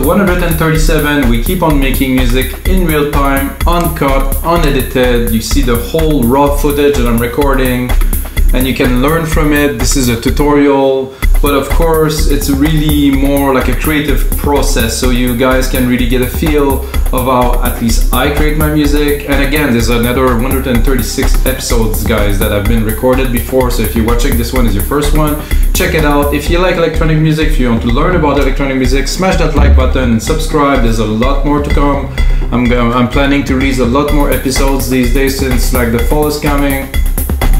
137. We keep on making music in real time, uncut, unedited. You see the whole raw footage that I'm recording and you can learn from it. This is a tutorial, but of course it's really more like a creative process, so you guys can really get a feel of how at least I create my music. And again, there's another 136 episodes, guys, that have been recorded before, so if you're watching this one is your first one, check it out. If you like electronic music, if you want to learn about electronic music, smash that like button and subscribe. There's a lot more to come. I'm planning to release a lot more episodes these days since like the fall is coming.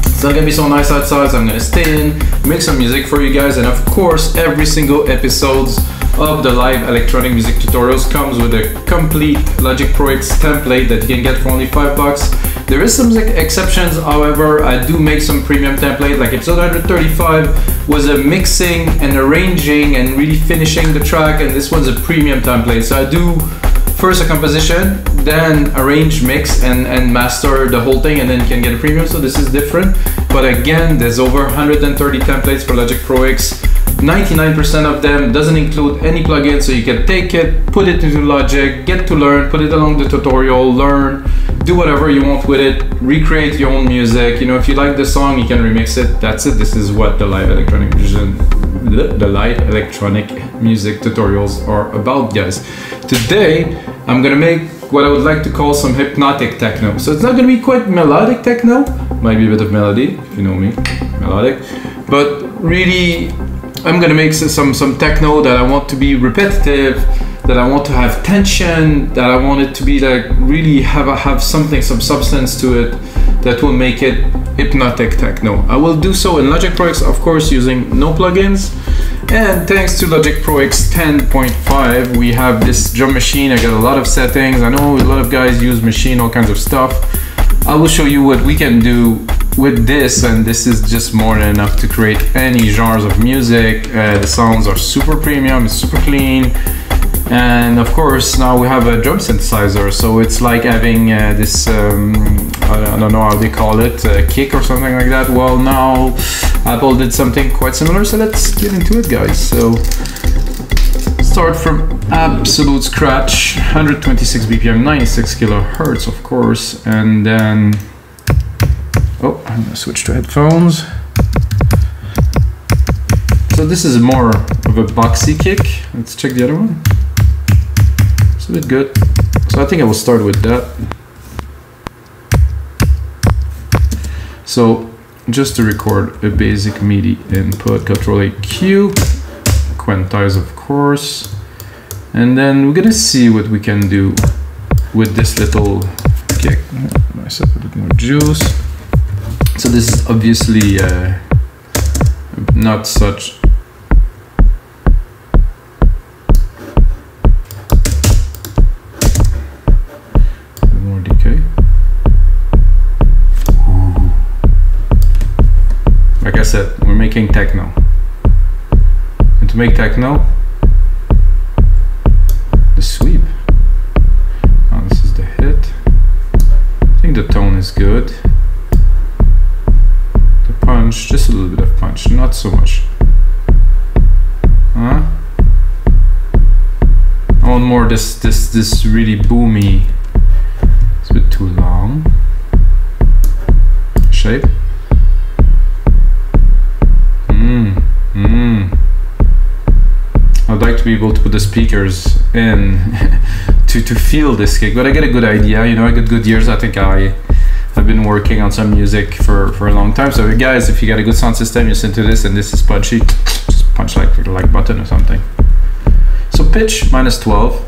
It's not gonna be so nice outside, so I'm gonna stay in, make some music for you guys, and of course every single episodes of the live electronic music tutorials comes with a complete Logic Pro X template that you can get for only $5. There is some exceptions, however. I do make some premium template, like episode 135 was a mixing and arranging and really finishing the track, and this one's a premium template. So I do first a composition, then arrange, mix, and master the whole thing, and then you can get a premium, so this is different. But again, there's over 130 templates for Logic Pro X. 99% of them doesn't include any plugins, so you can take it, put it into Logic, get to learn, put it along the tutorial, learn, do whatever you want with it, recreate your own music. You know, if you like the song, you can remix it. That's it. This is what the live electronic music tutorials are about, guys. Today, I'm gonna make what I would like to call some hypnotic techno. So it's not gonna be quite melodic techno, might be a bit of melody, if you know me, melodic, but really, I'm gonna make some techno that I want to be repetitive, that I want to have tension, that I want it to be like really have something, some substance to it that will make it hypnotic techno. I will do so in Logic Pro X, of course, using no plugins. And thanks to Logic Pro X 10.5, we have this drum machine. I got a lot of settings. I know a lot of guys use machine, all kinds of stuff. I will show you what we can do with this, and this is just more than enough to create any genres of music. The sounds are super premium, it's super clean. And of course, now we have a drum synthesizer, so it's like having this, I don't know how they call it, kick or something like that. Well, now Apple did something quite similar, so let's get into it, guys. So start from absolute scratch, 126 BPM, 96 kilohertz, of course, and then, oh, I'm gonna switch to headphones. So this is more of a boxy kick. Let's check the other one. It's a bit good. So I think I will start with that. So just to record a basic MIDI input, Control EQ, quantize of course, and then we're gonna see what we can do with this little kick. Myself a bit more juice. So this is obviously not such more decay. Like I said, we're making techno, and to make techno, the sweep. Oh, this is the hit. I think the tone is good. The punch, just a little bit of punch, not so much. Huh? I want more this really boomy. It's a bit too long. Shape. I'd like to be able to put the speakers in to feel this kick, but I get a good idea. You know, I got good ears. I think I've been working on some music for a long time. So guys, if you got a good sound system, you listen to this and this is punchy, just punch like button or something. So pitch -12.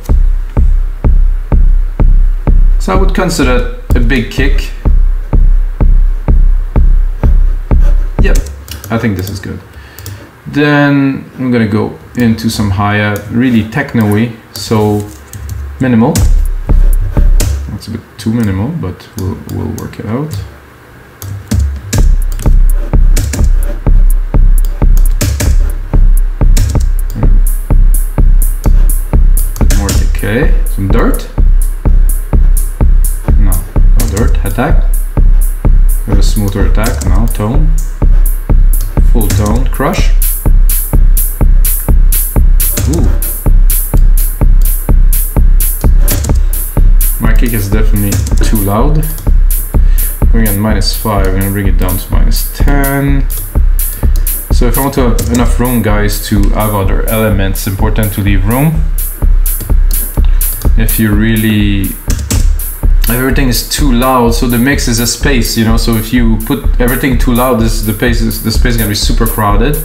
So I would consider a big kick. Yep, I think this is good. Then I'm gonna go into some hi-hat, really techno-y, so minimal. That's a bit too minimal, but we'll work it out. Bit more decay, some dirt. No dirt. Attack. We have a smoother attack now. Tone. Full tone. Crush. Ooh. kick is definitely too loud. Going at -5, I'm gonna bring it down to -10. So if I want to have enough room, guys, to have other elements, it's important to leave room. If you really, everything is too loud, so the mix is a space, you know, so if you put everything too loud, the space is gonna be super crowded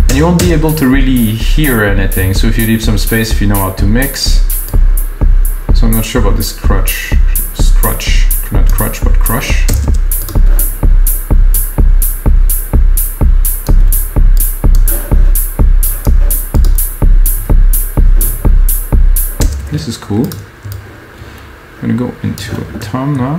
and you won't be able to really hear anything. So if you leave some space, if you know how to mix. So I'm not sure about this crutch, not crutch, but crush. This is cool. I'm gonna go into a tom now.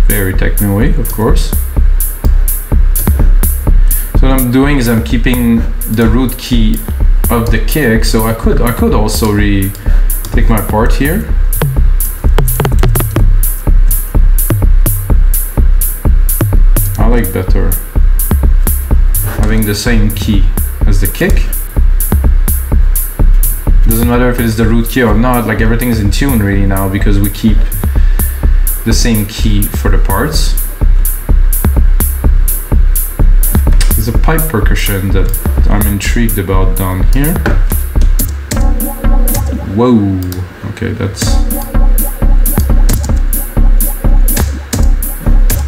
Very techno-y, of course. So what I'm doing is I'm keeping the root key of the kick. So I could also take my part here. I like better having the same key as the kick. Doesn't matter if it is the root key or not, like everything is in tune really now because we keep the same key for the parts. There's a pipe percussion that I'm intrigued about down here. Whoa, okay, that's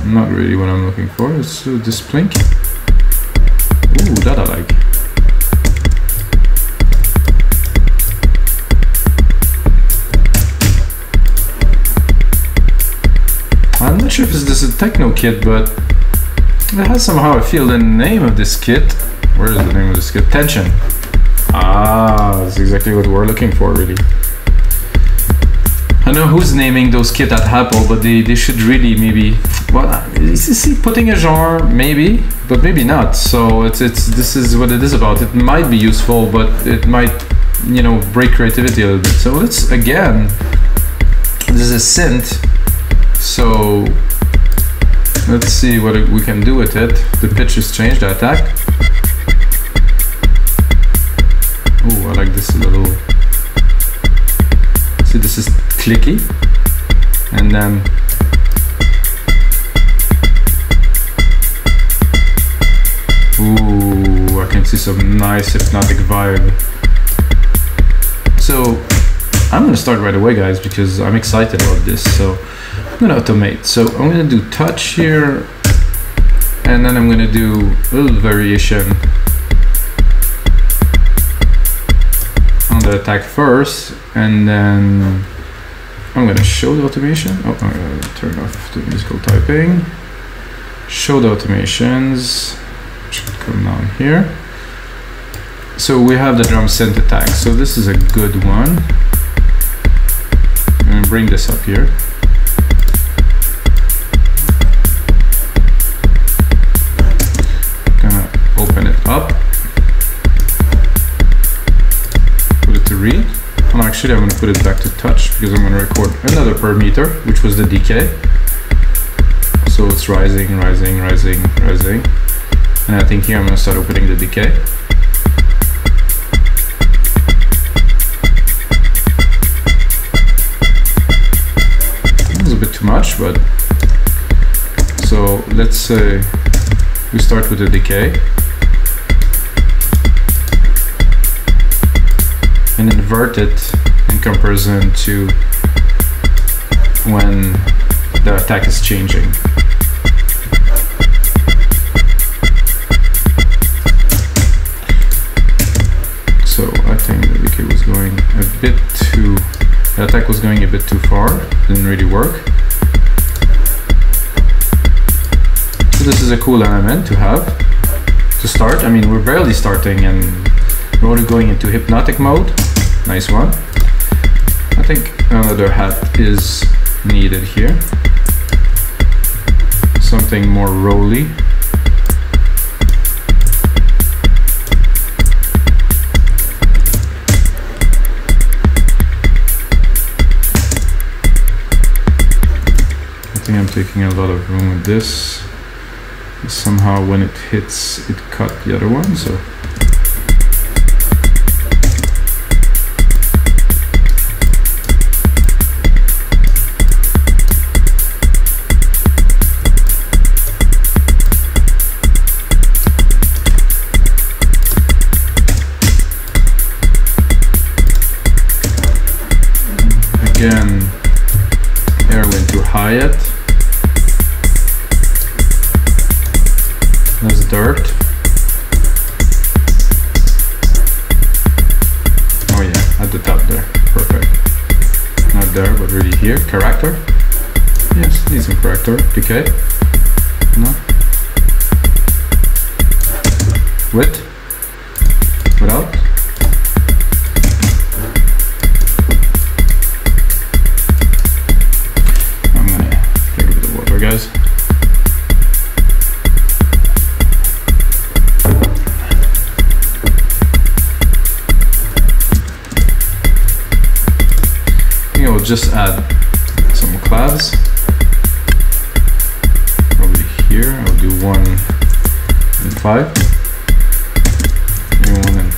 not really what I'm looking for. It's this plink. Ooh, that I like. I'm not sure if this is a techno kit, but it has somehow a feel. The name of this kit. Where is the name of this kit? Tension. Ah, that's exactly what we're looking for, really. I don't know who's naming those kits at Apple, but they should really maybe, well, see, putting a genre, maybe, but maybe not. So this is what it is about. It might be useful, but it might, you know, break creativity a little bit. So let's, again, this is a synth. So let's see what we can do with it. The pitch is changed, the attack. Oh, I like this little. See, this is clicky, and then ooh, I can see some nice hypnotic vibe. So I'm gonna start right away, guys, because I'm excited about this. So I'm gonna automate. So I'm gonna do touch here, and then I'm gonna do a little variation on the attack first, and then I'm gonna show the automation. Oh, I'm gonna turn off the musical typing. Show the automations. Should come down here. So we have the drum synth attack. So this is a good one. I'm gonna bring this up here. Gonna open it up. Put it to read. Well, actually, I'm going to put it back to touch because I'm going to record another per meter, which was the decay. So it's rising, rising, rising, rising. And I think here I'm going to start opening the decay. That was a bit too much, but so let's say we start with the decay. And invert it in comparison to when the attack is changing. So I think the decay was going a bit too, the attack was going a bit too far, didn't really work. So this is a cool element to have to start. I mean, we're barely starting and we're already going into hypnotic mode. Nice one. I think another hat is needed here. Something more rolly. think I'm taking a lot of room with this. Somehow when it hits, it cut the other one, so. Again, air went too high yet. That's dirt. Oh yeah, at the top there. Perfect. Not there, but really here. Character. Yes, need some character. Decay. No. Width. Without. Guys. I think I will just add some clavs. Probably here. I'll do 1 and 5. Maybe 1 and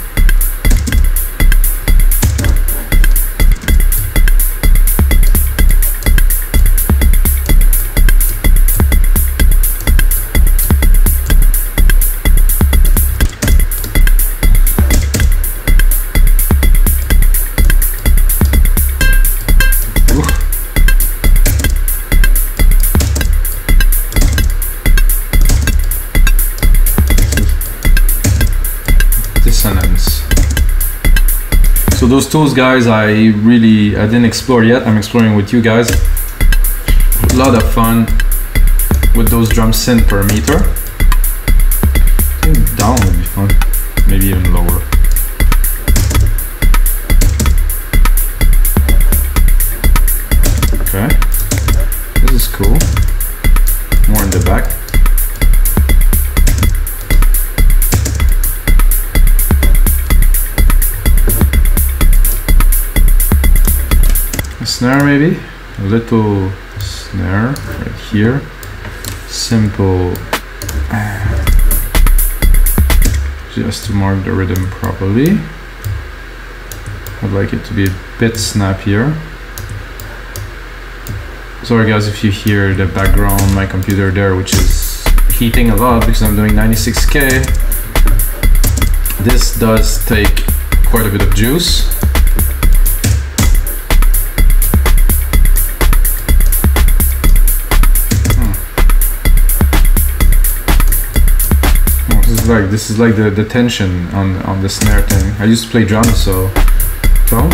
dissonance. So those tools, guys, I didn't explore yet. I'm exploring with you guys. A lot of fun with those drum synth per meter. I think down would be fun, maybe even lower. Okay, this is cool. More in the back. A snare maybe? A little snare right here. Simple. Just to mark the rhythm properly. I'd like it to be a bit snappier. Sorry guys if you hear the background, my computer there, which is heating a lot because I'm doing 96K. This does take quite a bit of juice. This is like the tension on the snare thing. I used to play drums, so tone.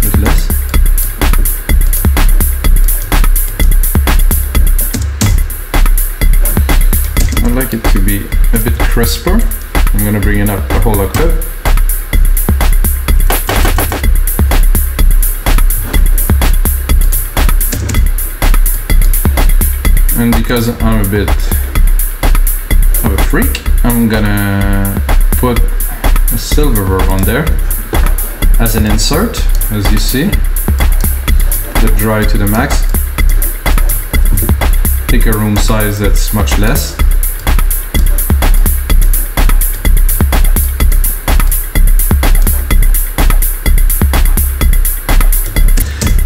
Bit less. I'd like it to be a bit crisper. I'm gonna bring it up a whole octave. And because I'm a bit of a freak, I'm gonna put a silver verb on there as an insert, as you see. The dry to the max. Pick a room size that's much less.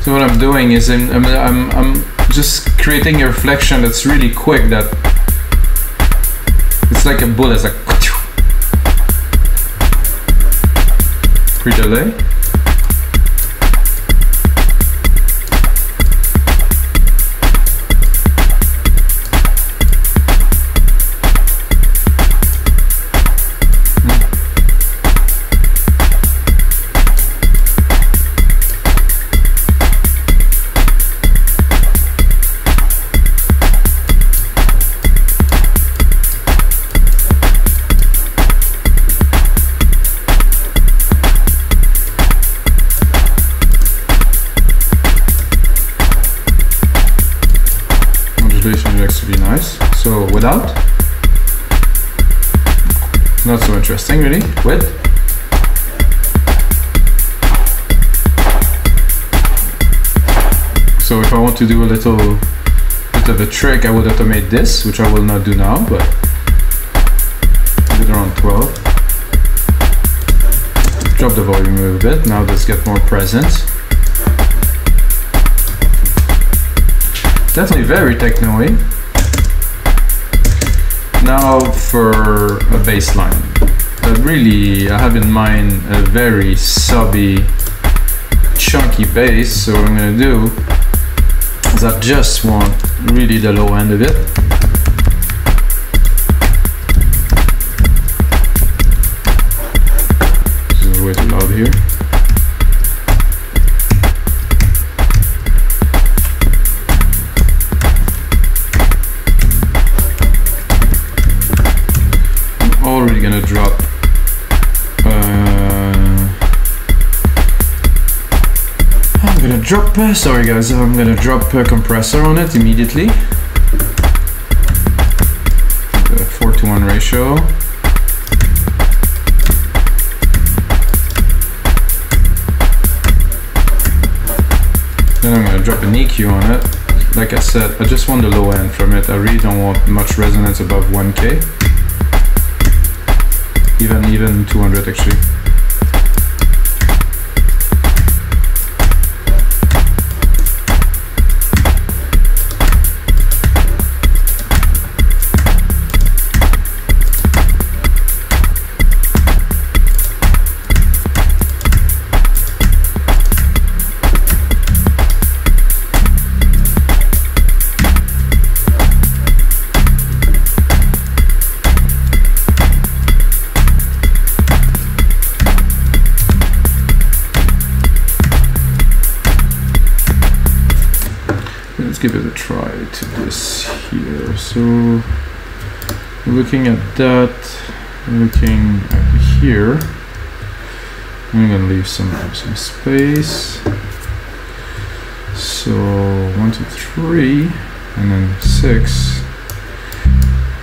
So what I'm doing is I'm just creating a reflection that's really quick, that it's like a bullet, it's like pre-delay. Looks to be nice. So without, not so interesting really. With, So if I want to do a little bit of a trick, I would automate this, which I will not do now, but leave it around 12. Drop the volume a little bit. Now let's get more presence. Definitely very techno-y. Now for a bass line. Really, I have in mind a very subby, chunky bass. So what I'm gonna do is I just want really the low end of it. This is way too loud here. I'm already gonna drop sorry guys, I'm gonna drop a compressor on it immediately. 4:1 ratio. Then I'm gonna drop an EQ on it. Like I said, I just want the low end from it. I really don't want much resonance above 1K. Even 200 actually. Let's give it a try to this here. So looking at that, looking at here, I'm gonna leave some space. So 1, 2, 3, and then 6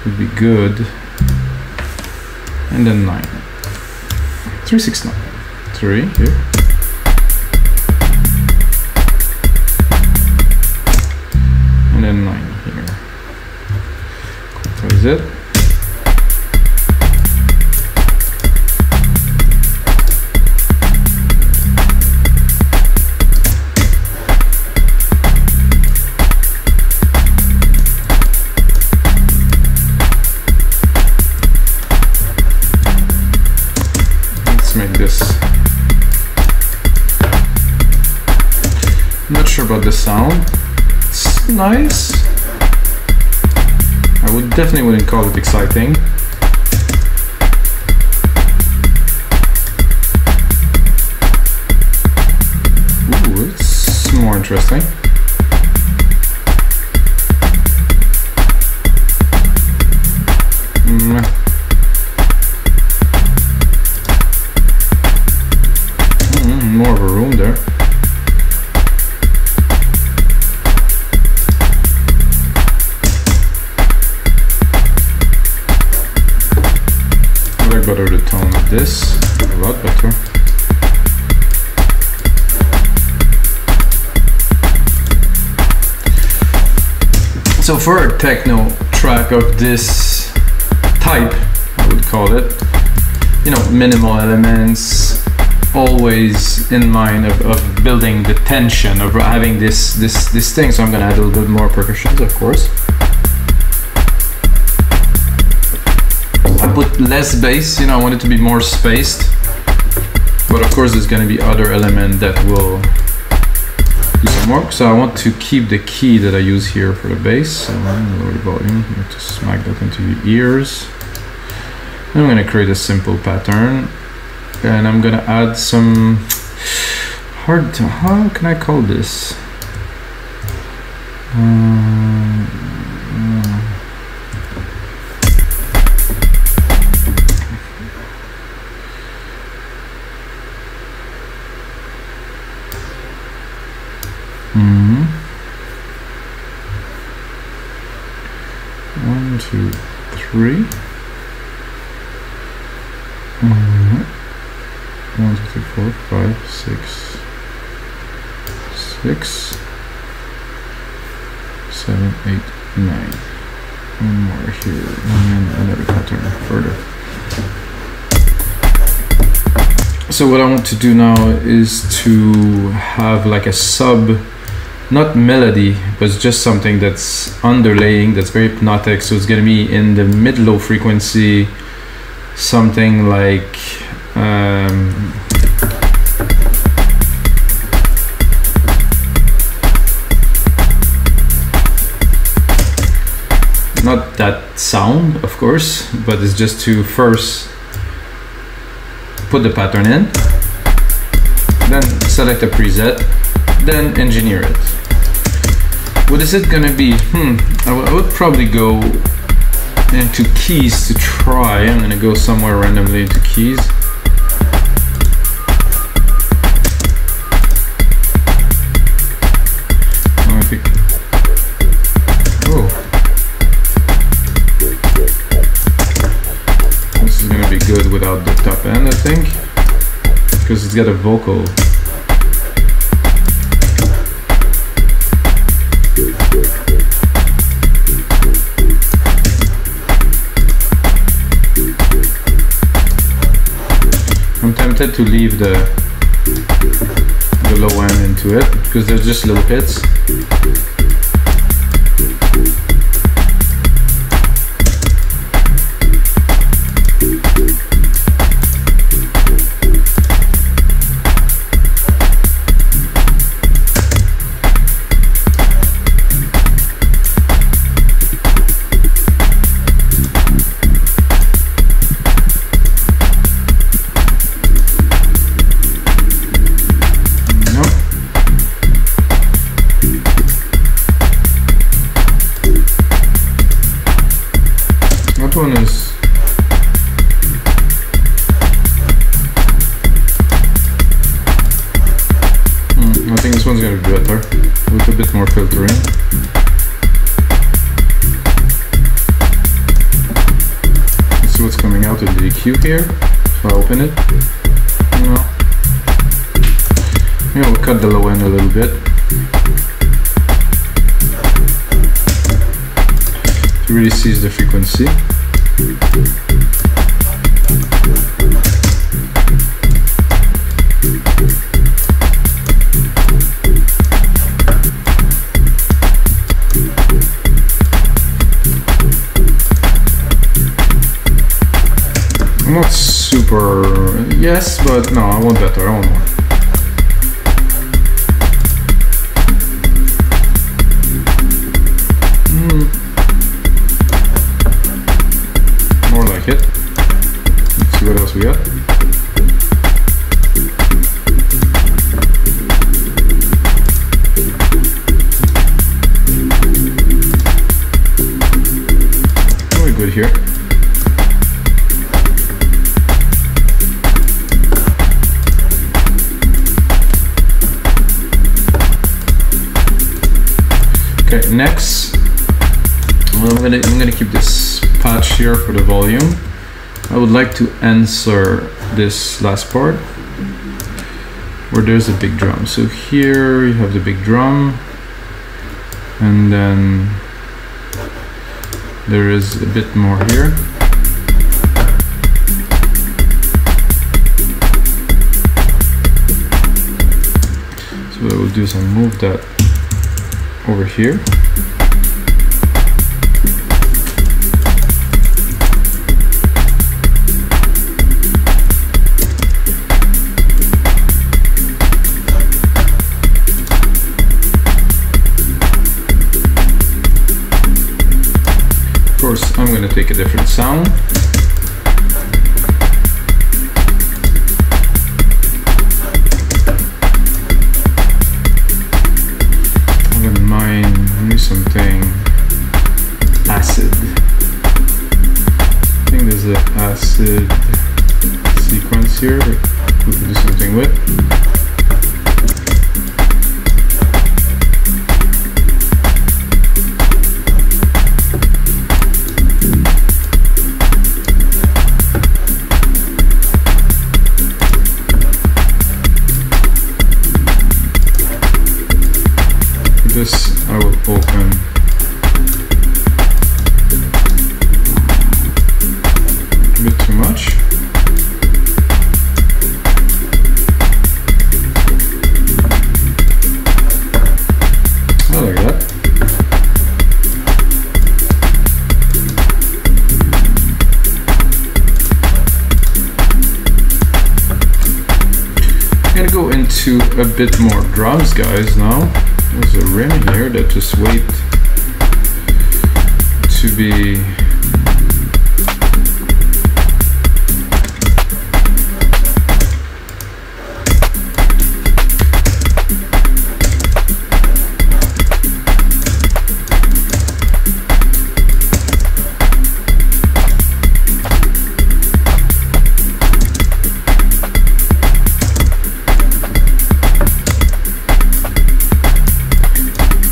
would be good, and then 9. 3, 6, 9. 3 here. And then 9 here. Close it. Let's make this. I'm not sure about the sound. It's nice. I would definitely wouldn't call it exciting. Ooh, it's more interesting. More of a room there. I like better the tone of this, a lot better. So for a techno track of this type, I would call it, you know, minimal elements, always in mind of building the tension of having this thing. So I'm gonna add a little bit more percussions, of course. I put less bass, you know, I want it to be more spaced, but of course there's gonna be other element that will do some work. So I want to keep the key that I use here for the bass. So I'm gonna lower the volume, you have to smack that into your ears. And I'm gonna create a simple pattern. And I'm gonna add some how can I call this? One, two, three. 1, 2, 3, 4, 5, 6, 6. 7, 8, 9. One more here, and then another pattern further. So what I want to do now is to have like a sub, not melody, but it's just something that's underlaying, that's very hypnotic. So it's gonna be in the mid-low frequency, something like not that sound, of course, but it's just to first put the pattern in, then select a preset, then engineer it. What is it gonna be? I would probably go into keys to try. I'm gonna go somewhere randomly into keys. Good without the top end, I think, because it's got a vocal. I'm tempted to leave the low end into it because there's just little hits. One is I think this one's gonna be better with a bit more filtering. Let's see what's coming out of the EQ here. So I open it. No. Maybe we'll cut the low end a little bit. It really sees the frequency. Not super, yes, but no, I want better, I want more. More like it. Let's see what else we got. Very good here. Okay, next, I'm gonna keep this patch here for the volume. I would like to answer this last part where there's a big drum. So here you have the big drum, and then there is a bit more here. So what I will do is I'll move that over here. Of course, I'm going to take a different sound. Something acid. I think there's an acid sequence here that we can do something with. This I will open too much. I like that. I'm gonna go into a bit more drums, guys, now. There's a rim here that just wait to be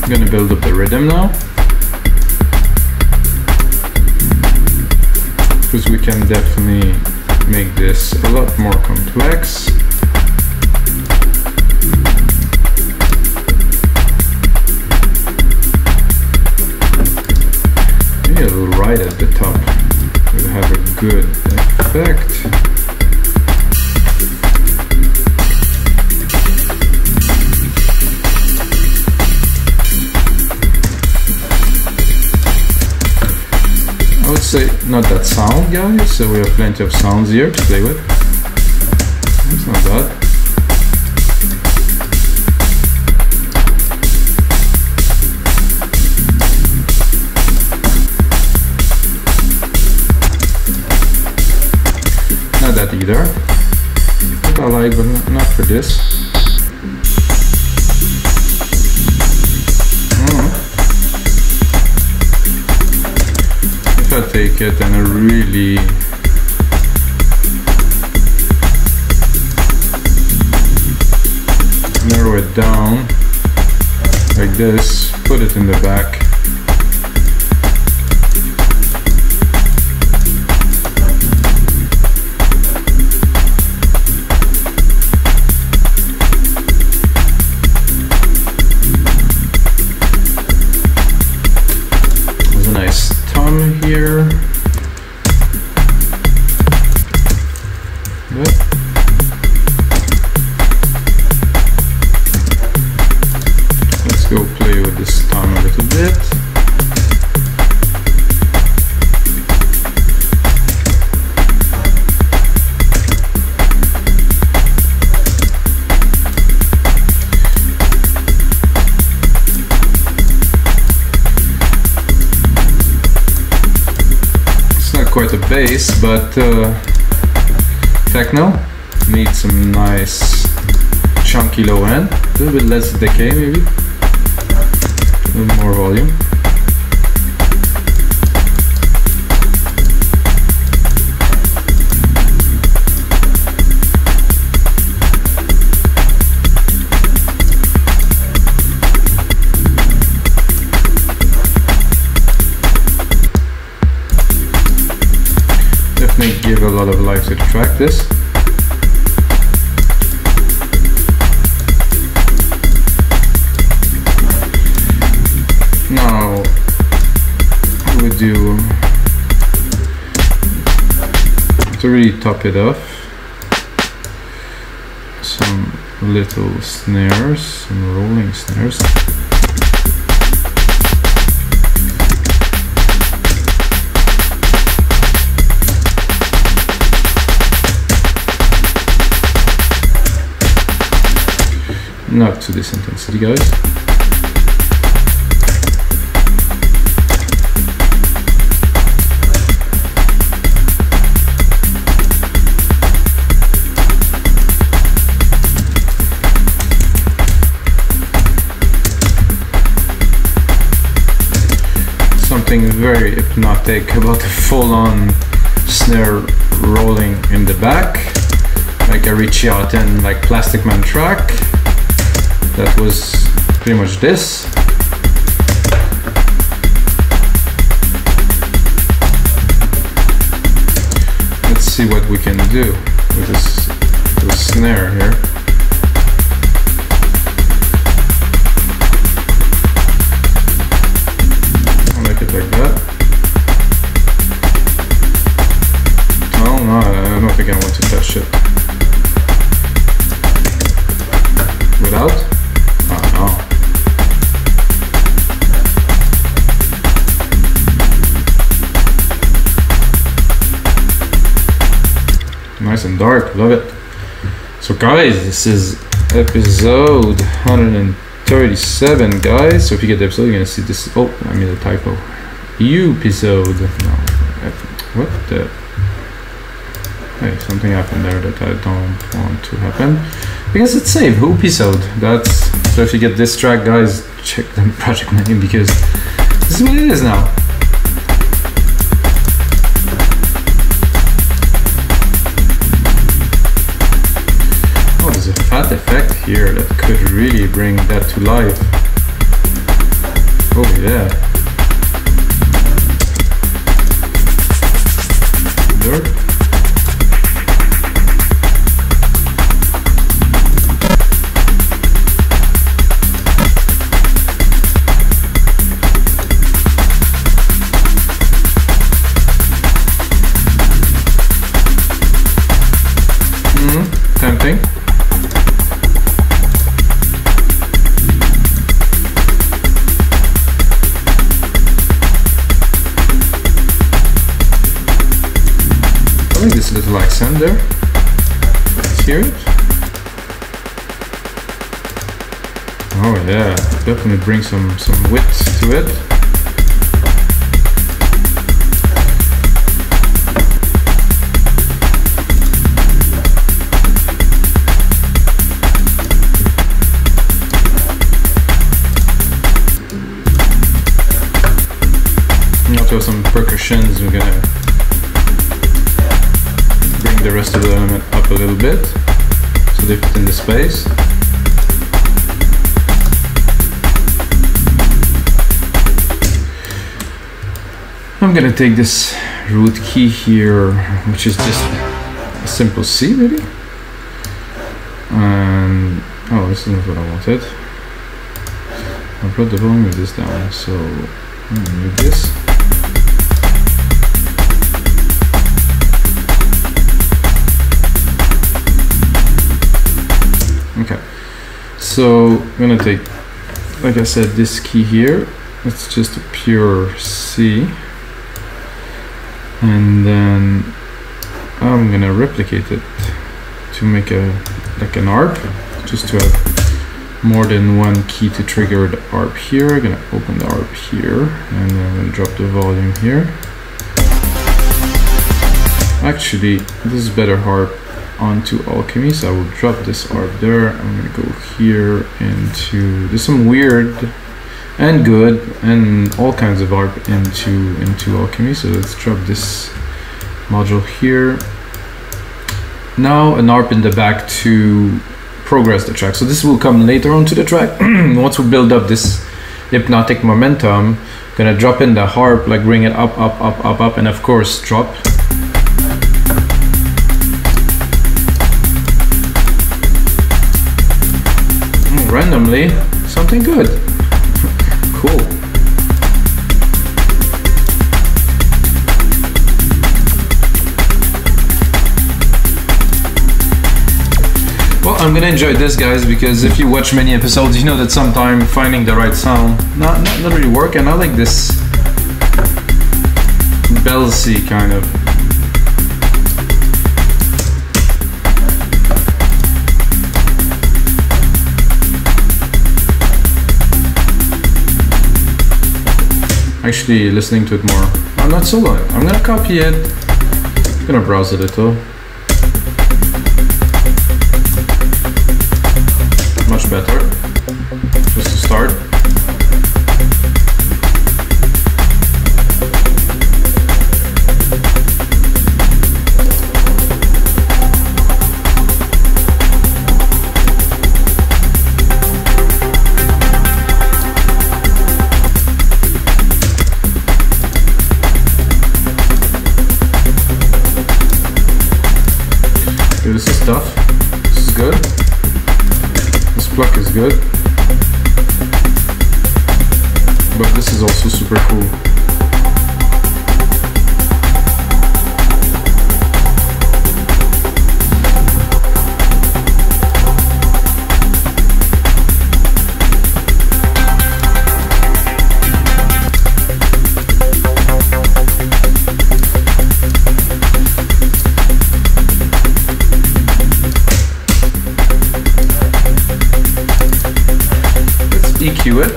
gonna build up the rhythm now, because we can definitely make this a lot more complex. Maybe a little right at the top will have a good effect. I would say not that sound, guys, so we have plenty of sounds here to play with. It's not bad. Not that either. What I like, but not for this. I take it and I really narrow it down like this, put it in the back. There's a nice here. Good. Let's go play with this thumb a little bit. Quite a bass, but techno needs some nice chunky low end, a little bit less decay maybe, a little more volume. Give a lot of life to the track. This now we would do to really top it off some little snares, some rolling snares. Not to this intensity, guys. Something very hypnotic about the full-on snare rolling in the back, like a Richie Houghton, like Plastic Man track. That was pretty much this. Let's see what we can do with this snare here. I'll make it like that. Oh no. nice and dark, love it. So guys, this is episode 137, guys. So if you get the episode, you're gonna see this. Oh, I made a typo. Episode. No, what the? Hey, something happened there that I don't want to happen. Because it's saved, episode. That's so. If you get this track, guys, check the project name because this is what it is now. Oh, there's a fat effect here that could really bring that to life. Oh yeah. There. Tempting. I like this little accent there. Let's hear it. Oh yeah, definitely bring some width to it. Some percussions. We're gonna bring the rest of the element up a little bit so they fit in the space. I'm gonna take this root key here, which is just a simple C maybe, and oh, this isn't what I wanted. I brought the volume of this down, so I'm gonna move this. Okay, so I'm gonna take, like I said, this key here. It's just a pure C, and then I'm gonna replicate it to make like an ARP, just to have more than one key to trigger the ARP here. I'm gonna open the ARP here, and then I'm gonna drop the volume here. Actually, this is better harp onto Alchemy, so I will drop this ARP there. I'm gonna go here into, there's some weird and good and all kinds of ARP into Alchemy, so let's drop this module here. Now an ARP in the back to progress the track. So this will come later on to the track. Once we build up this hypnotic momentum, gonna drop in the harp, like bring it up, up, up, up, up, and of course drop. Randomly, something good. Cool. Well, I'm gonna enjoy this, guys, because if you watch many episodes, you know that sometimes finding the right sound not really work, and I like this bellsy kind of. Actually listening to it more. I'm not so loud. I'm gonna copy it. I'm gonna browse a little. Much better. Just to start. This is tough. This is good. This pluck is good. But this is also super cool. EQ it.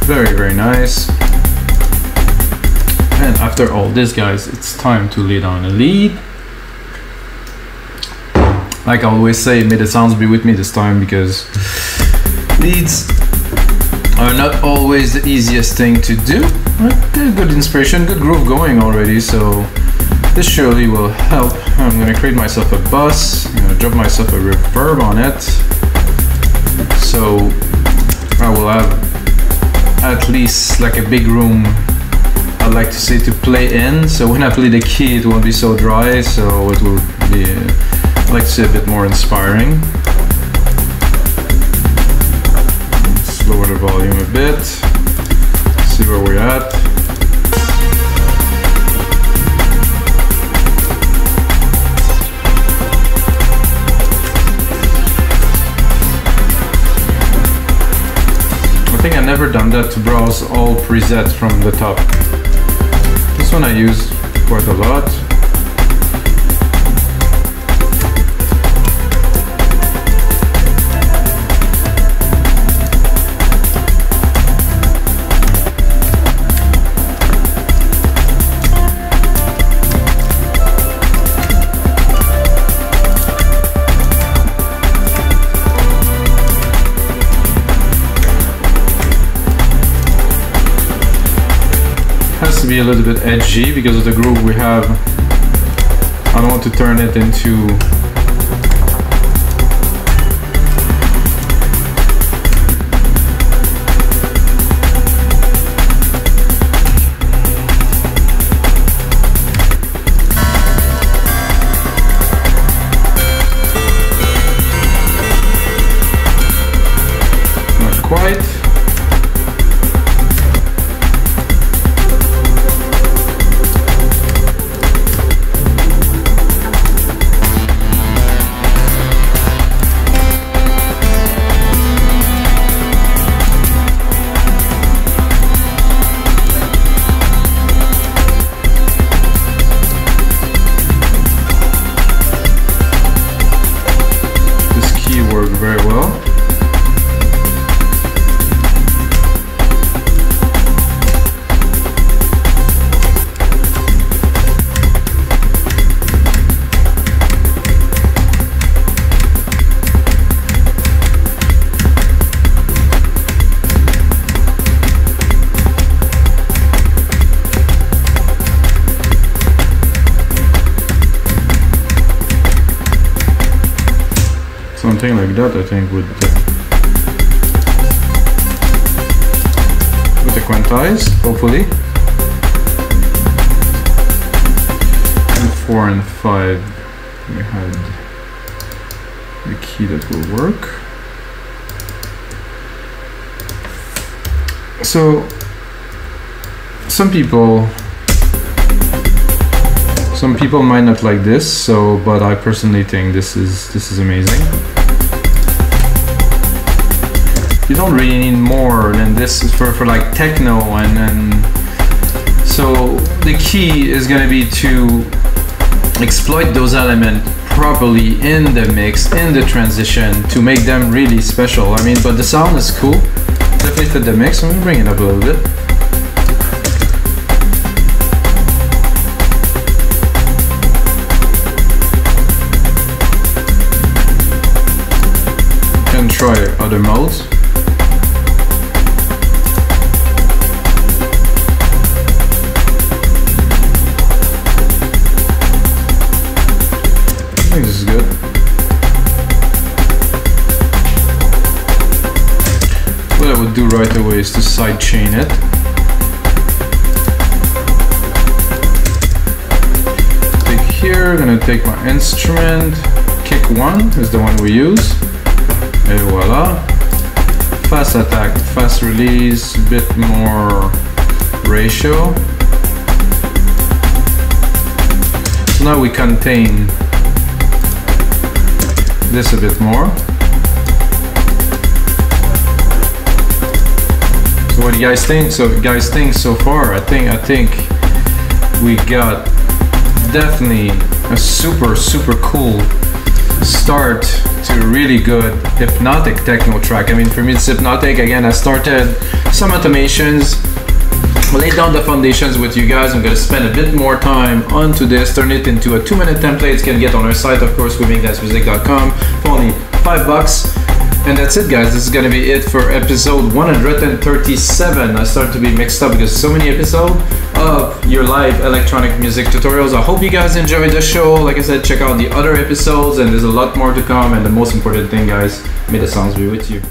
Very nice. And after all this, guys, it's time to lay down a lead. Like I always say, may the sounds be with me this time, because leads are not always the easiest thing to do. But good inspiration, good groove going already, so this surely will help. I'm gonna create myself a bus, I'm gonna drop myself a reverb on it, so I will have at least like a big room, I'd like to say, to play in. So when I play the key, it won't be so dry, so it will be, I'd like to say, a bit more inspiring. Let's lower the volume a bit, see where we're at. I think I've never done that, to browse all presets from the top. This one I use quite a lot. To be a little bit edgy because of the groove we have. I don't want to turn it into not quite. Very well. Something like that, I think, would with the quantize, hopefully. And 4 and 5, we had the key that will work. So some people might not like this, so but I personally think this is amazing. You don't really need more than this for like techno, and so the key is going to be to exploit those elements properly in the mix, in the transition, to make them really special. I mean, but the sound is cool, definitely fit the mix. I'm going to bring it up a little bit. You can try other modes. is to sidechain it. Here, I'm gonna take my instrument, kick 1 is the one we use, et voila. Fast attack, fast release, bit more ratio. So now we contain this a bit more. So what do you guys think? So far, I think we got definitely a super cool start to a really good hypnotic techno track. I mean, for me it's hypnotic. Again, I started some automations, laid down the foundations with you guys. I'm gonna spend a bit more time onto this, turn it into a 2-minute template. You can get on our site, of course, wemake-music.com for only $5. And that's it, guys. This is gonna be it for episode 137. I started to be mixed up because so many episodes of your live electronic music tutorials. I hope you guys enjoyed the show. Like I said, check out the other episodes, and there's a lot more to come. And the most important thing, guys, may the sounds be with you.